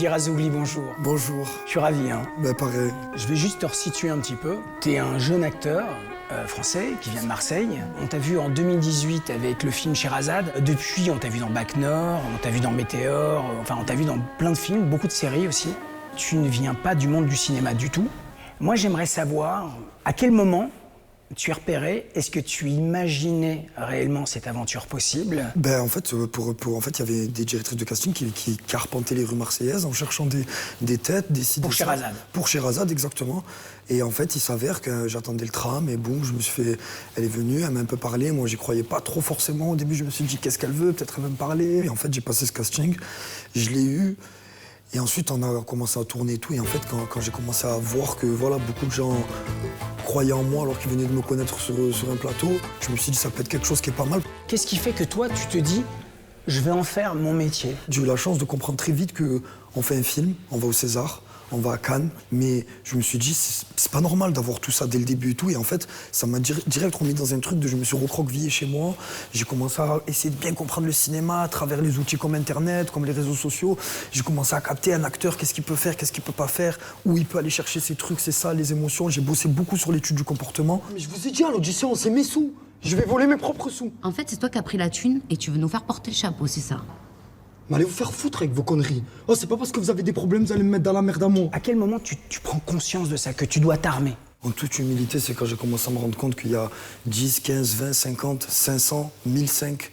Tanguy Razougli, bonjour. Bonjour. Je suis ravi, hein. Ben pareil. Je vais juste te resituer un petit peu. T'es un jeune acteur français qui vient de Marseille. On t'a vu en 2018 avec le film Sherazade. Depuis, on t'a vu dans Bac Nord, on t'a vu dans Météore, enfin on t'a vu dans plein de films, beaucoup de séries aussi. Tu ne viens pas du monde du cinéma du tout. Moi, j'aimerais savoir à quel moment tu es repéré, est-ce que tu imaginais réellement cette aventure possible? Ben en fait, en fait, il y avait des directrices de casting qui arpentaient les rues marseillaises en cherchant des têtes, des sites. Pour Sherazade. Pour Sherazade, exactement. Et en fait, il s'avère que j'attendais le tram et boum, je me suis fait. Elle est venue, elle m'a un peu parlé. Moi, j'y croyais pas trop forcément. Au début, je me suis dit qu'est-ce qu'elle veut, peut-être elle va me parler. Et en fait, j'ai passé ce casting, je l'ai eu. Et ensuite, on a commencé à tourner et tout. Et en fait, quand j'ai commencé à voir que voilà, beaucoup de gens croyaient en moi alors qu'ils venaient de me connaître sur un plateau, je me suis dit ça peut être quelque chose qui est pas mal. Qu'est-ce qui fait que toi, tu te dis, je vais en faire mon métier? J'ai eu la chance de comprendre très vite qu'on fait un film, on va au César, on va à Cannes, mais je me suis dit, c'est pas normal d'avoir tout ça dès le début et tout. Et en fait, ça m'a direct remis dans un truc de je me suis recroquevillé chez moi. J'ai commencé à essayer de bien comprendre le cinéma à travers les outils comme Internet, comme les réseaux sociaux. J'ai commencé à capter un acteur, qu'est-ce qu'il peut faire, qu'est-ce qu'il peut pas faire, où il peut aller chercher ses trucs, c'est ça, les émotions. J'ai bossé beaucoup sur l'étude du comportement. Mais je vous ai dit à l'audition, c'est mes sous. Je vais voler mes propres sous. En fait, c'est toi qui as pris la thune et tu veux nous faire porter le chapeau, c'est ça? Mais allez vous faire foutre avec vos conneries. Oh, c'est pas parce que vous avez des problèmes, vous allez me mettre dans la merde à moi. À quel moment tu prends conscience de ça, que tu dois t'armer? En toute humilité, c'est quand j'ai commencé à me rendre compte qu'il y a 10, 15, 20, 50, 500, 1005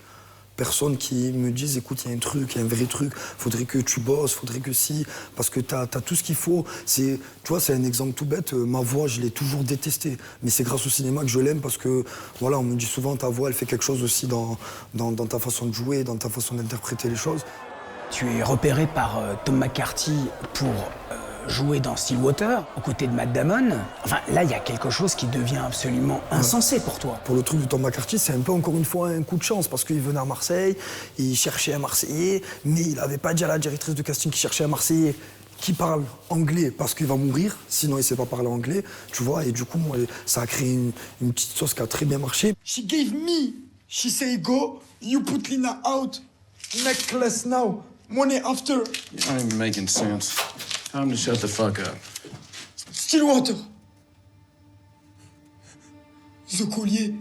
personnes qui me disent écoute, il y a un truc, il y a un vrai truc, faudrait que tu bosses, faudrait que si, parce que t'as tout ce qu'il faut. Tu vois, c'est un exemple tout bête, ma voix, je l'ai toujours détestée. Mais c'est grâce au cinéma que je l'aime parce que, voilà, on me dit souvent ta voix, elle fait quelque chose aussi dans ta façon de jouer, dans ta façon d'interpréter les choses. Tu es repéré par Tom McCarthy pour jouer dans Stillwater, aux côtés de Matt Damon. Enfin, là, il y a quelque chose qui devient absolument insensé pour toi. Pour le truc de Tom McCarthy, c'est un peu, encore une fois, un coup de chance, parce qu'il venait à Marseille, il cherchait un Marseillais, mais il n'avait pas dit à la directrice de casting qu'il cherchait un Marseillais qui parle anglais parce qu'il va mourir, sinon il ne sait pas parler anglais, tu vois, et du coup, moi, ça a créé une petite sauce qui a très bien marché. She gave me, she say go, you put Lina out, necklace now, money after. You're not even making sense. Time to shut the fuck up. Stillwater. The collier,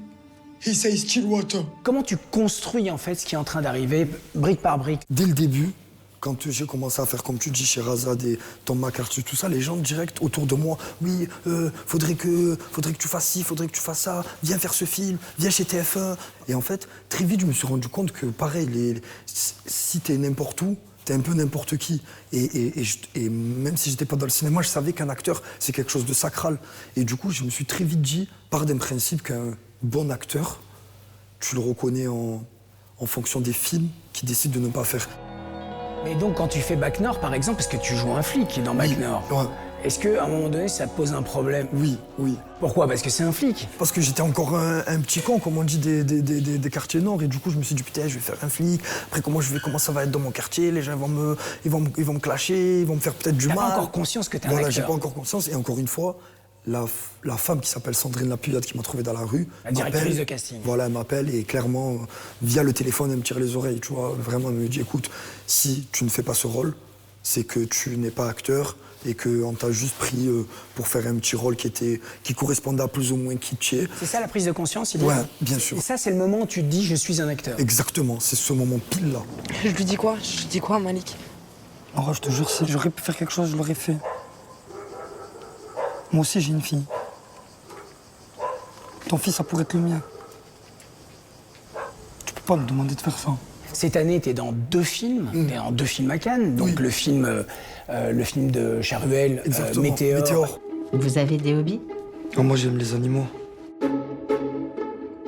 he says Stillwater. Comment tu construis en fait ce qui est en train d'arriver, brique par brique? Dès le début, quand j'ai commencé à faire, comme tu dis, Sherazade et Tom McCarthy, tout ça, les gens direct autour de moi, oui, faudrait que tu fasses ci, faudrait que tu fasses ça, viens faire ce film, viens chez TF1. Et en fait, très vite, je me suis rendu compte que, pareil, si t'es n'importe où, t'es un peu n'importe qui. Et même si j'étais pas dans le cinéma, je savais qu'un acteur, c'est quelque chose de sacral. Et du coup, je me suis très vite dit, par d'un principe, qu'un bon acteur, tu le reconnais en fonction des films qu'il décide de ne pas faire. Mais donc, quand tu fais Bac Nord, par exemple, parce que tu joues un flic dans Bac Nord, Ouais. est-ce qu'à un moment donné, ça te pose un problème? Oui, oui. Pourquoi? Parce que c'est un flic. Parce que j'étais encore un petit con, comme on dit, des quartiers nord. Et du coup, je me suis dit, putain, je vais faire un flic. Après, comment ça va être dans mon quartier? Les gens ils vont me clasher, ils vont me faire peut-être du mal. T'as pas encore conscience que t'es un Voilà, acteur. j'ai pas encore conscience. Et encore une fois, la femme qui s'appelle Sandrine Lapuyade, qui m'a trouvé dans la rue, La directrice m'appelle. de casting. Voilà, elle m'appelle et clairement, via le téléphone, elle me tire les oreilles. Tu vois, vraiment, elle me dit, écoute, si tu ne fais pas ce rôle, c'est que tu n'es pas acteur et qu'on t'a juste pris pour faire un petit rôle qui correspondait à plus ou moins qui tu es. C'est ça la prise de conscience, il Ouais, bien sûr. Et ça, c'est le moment où tu te dis, je suis un acteur. Exactement, c'est ce moment pile là. Je lui dis quoi? Je dis quoi, Malik? Oh, je te jure, si j'aurais pu faire quelque chose, je l'aurais fait. Moi aussi, j'ai une fille. Ton fils, ça pourrait être le mien. Tu peux pas me demander de faire ça. Cette année, t'es dans 2 films, t'es en 2 films à Cannes, donc Oui. le film de Charuel, Exactement. Météore. Vous avez des hobbies? Oh, moi, j'aime les animaux.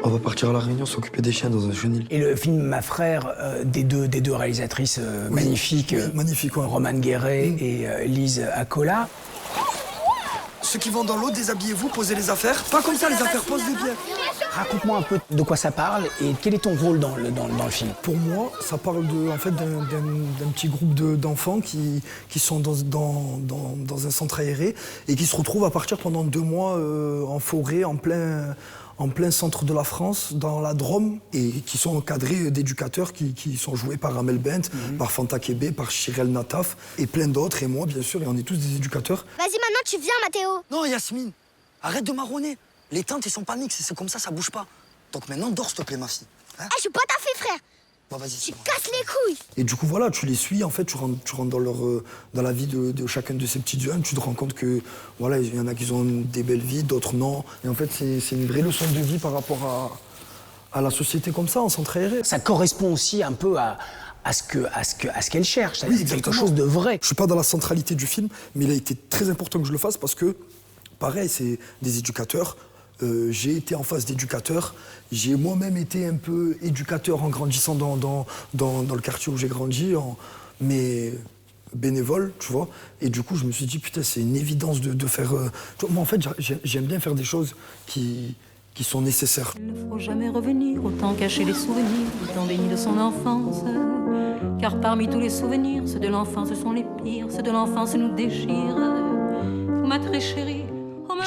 On va partir à La Réunion s'occuper des chiens dans un chenil. Et le film Ma Frère, des deux réalisatrices magnifiques, Oui, magnifique, ouais. Romane Guéret et Lise Acola. Ceux qui vont dans l'eau, déshabillez-vous, posez les affaires. Pas comme ça, les affaires, posez bien. Raconte-moi un peu de quoi ça parle et quel est ton rôle dans le film. Pour moi, ça parle d'un petit groupe d'enfants qui sont dans un centre aéré et qui se retrouvent à partir pendant 2 mois en forêt, en plein en plein centre de la France, dans la Drôme, et qui sont encadrés d'éducateurs qui sont joués par Amel Bent, par Fanta Kébé, par Chirel Nataf, et plein d'autres, et moi bien sûr, et on est tous des éducateurs. Vas-y, maintenant tu viens, Mathéo. Non, Yasmine, arrête de marronner. Les teintes, ils sont paniques, c'est comme ça bouge pas. Donc maintenant, dors, s'il te plaît, ma fille. Hein? Je suis pas ta fille, frère. Bon, vas-y, Tu casses les couilles. Et du coup, voilà, tu les suis, en fait, tu rentres dans la vie de chacun de ces petits jeunes, tu te rends compte que, voilà, il y en a qui ont des belles vies, d'autres non. Et en fait, c'est une vraie leçon de vie par rapport à la société comme ça, on s'entraînerait. Ça correspond aussi un peu à ce qu'elle cherche, c'est-à-dire quelque exactement. chose de vrai. Je suis pas dans la centralité du film, mais il a été très important que je le fasse parce que, pareil, c'est des éducateurs. J'ai été en face d'éducateurs. J'ai moi-même été un peu éducateur en grandissant dans le quartier où j'ai grandi, mais bénévole, tu vois. Et du coup, je me suis dit, putain, c'est une évidence de faire... tu vois, moi, en fait, j'aime bien faire des choses qui sont nécessaires. Il ne faut jamais revenir, autant cacher les souvenirs, autant béni de son enfance. Car parmi tous les souvenirs, ceux de l'enfance sont les pires, ceux de l'enfance nous déchirent. Ma très chérie,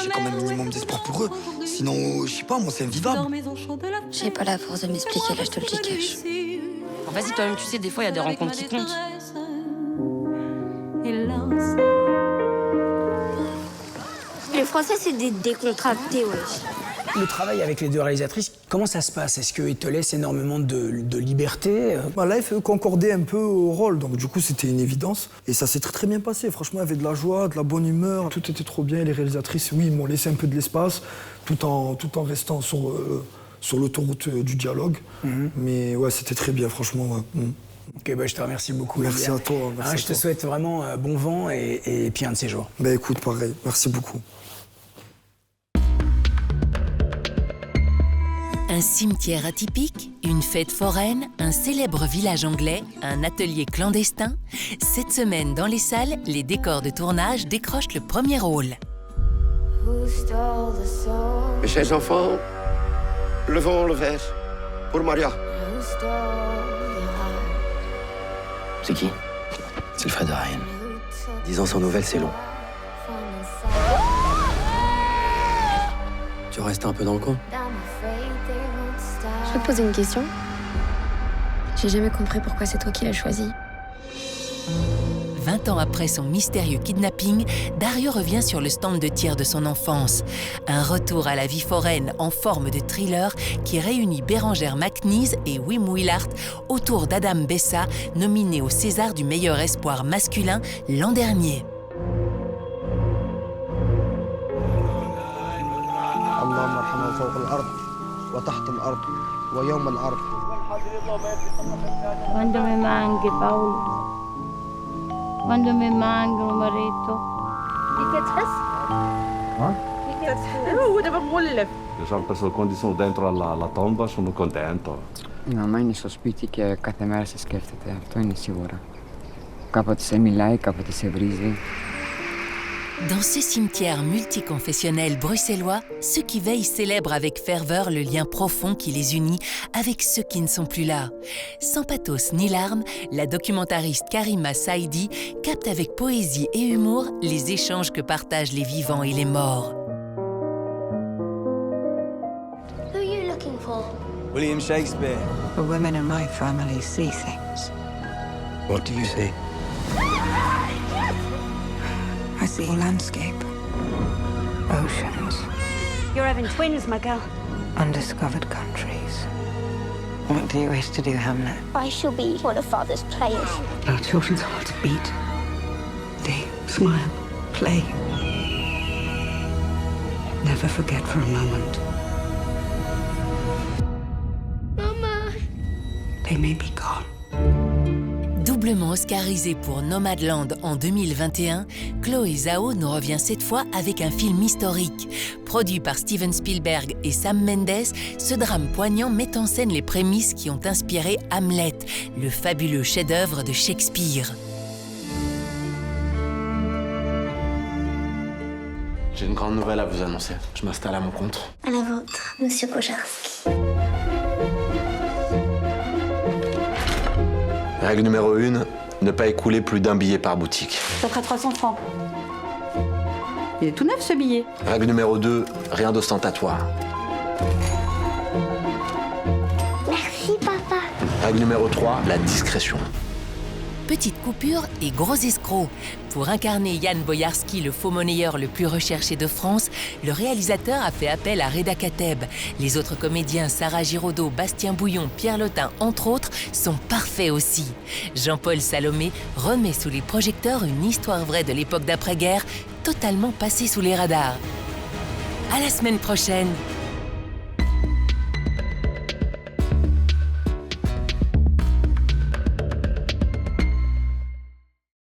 J'ai quand même un minimum d'espoir pour eux. Sinon, je sais pas, moi, c'est invivable. J'ai pas la force de m'expliquer, là, je te le dis cash. Bon, vas-y, toi-même, tu sais, des fois, il y a des rencontres qui comptent. Hélas. Les Français, c'est des décontractés, wesh. Le travail avec les deux réalisatrices, comment ça se passe? Est-ce qu'ils te laissent énormément de liberté? Là, il faut concorder un peu au rôle, donc du coup, c'était une évidence. Et ça s'est très très bien passé. Franchement, il y avait de la joie, de la bonne humeur, tout était trop bien. Les réalisatrices, oui, ils m'ont laissé un peu de l'espace, tout en restant sur l'autoroute du dialogue. Mais ouais, c'était très bien, franchement. Ouais. Ok, je te remercie beaucoup. Merci à toi. Merci à je te toi. souhaite vraiment bon vent et puis un de ces jours. Écoute, pareil, merci beaucoup. Un cimetière atypique, une fête foraine, un célèbre village anglais, un atelier clandestin. Cette semaine, dans les salles, les décors de tournage décrochent le premier rôle. Mes chers enfants, levons le verre pour Maria. C'est qui? C'est le frère de Ryan. 10 ans sans nouvelles, c'est long. Tu restes un peu dans le coin? Je peux te poser une question? J'ai jamais compris pourquoi c'est toi qui l'as choisi. 20 ans après son mystérieux kidnapping, Dario revient sur le stand de tir de son enfance. Un retour à la vie foraine en forme de thriller qui réunit Bérengère McNeese et Wim Willard autour d'Adam Bessa, nominé au César du meilleur espoir masculin l'an dernier. Quando mi manchi, Paolo. Quando mi manca, marito. Diciamo, per le condizioni dentro la tomba sono contento. Μαμά είναι στο σπίτι και κάθε μέρα σε σκέφτεται. Αυτό είναι σίγουρα. Κάποτε σε μιλάει, κάποτε σε βρίζει. Dans ce cimetière multiconfessionnel bruxellois, ceux qui veillent célèbrent avec ferveur le lien profond qui les unit avec ceux qui ne sont plus là. Sans pathos ni larmes, la documentariste Karima Saidi capte avec poésie et humour les échanges que partagent les vivants et les morts. Who are you looking for? William Shakespeare. The women in my family see things. What do you see? I see landscape, oceans, You're having twins, my girl. undiscovered countries. What do you wish to do, Hamlet? I shall be one of Father's players. Our children's hearts beat. They smile, play. Never forget for a moment. Mama. They may be gone. Doublement oscarisée pour Nomadland en 2021, Chloé Zhao nous revient cette fois avec un film historique. Produit par Steven Spielberg et Sam Mendes, ce drame poignant met en scène les prémices qui ont inspiré Hamlet, le fabuleux chef-d'œuvre de Shakespeare. J'ai une grande nouvelle à vous annoncer. Je m'installe à mon compte. À la vôtre, monsieur Kojarski. Règle numéro 1, ne pas écouler plus d'un billet par boutique. Ça fera 300 francs. Il est tout neuf, ce billet. Règle numéro 2, rien d'ostentatoire. Merci, papa. Règle numéro 3, la discrétion. Petite coupure et gros escroc. Pour incarner Yann Boyarsky, le faux monnayeur le plus recherché de France, le réalisateur a fait appel à Reda Kateb. Les autres comédiens, Sarah Giraudot, Bastien Bouillon, Pierre Lotin, entre autres, sont parfaits aussi. Jean-Paul Salomé remet sous les projecteurs une histoire vraie de l'époque d'après-guerre, totalement passée sous les radars. À la semaine prochaine!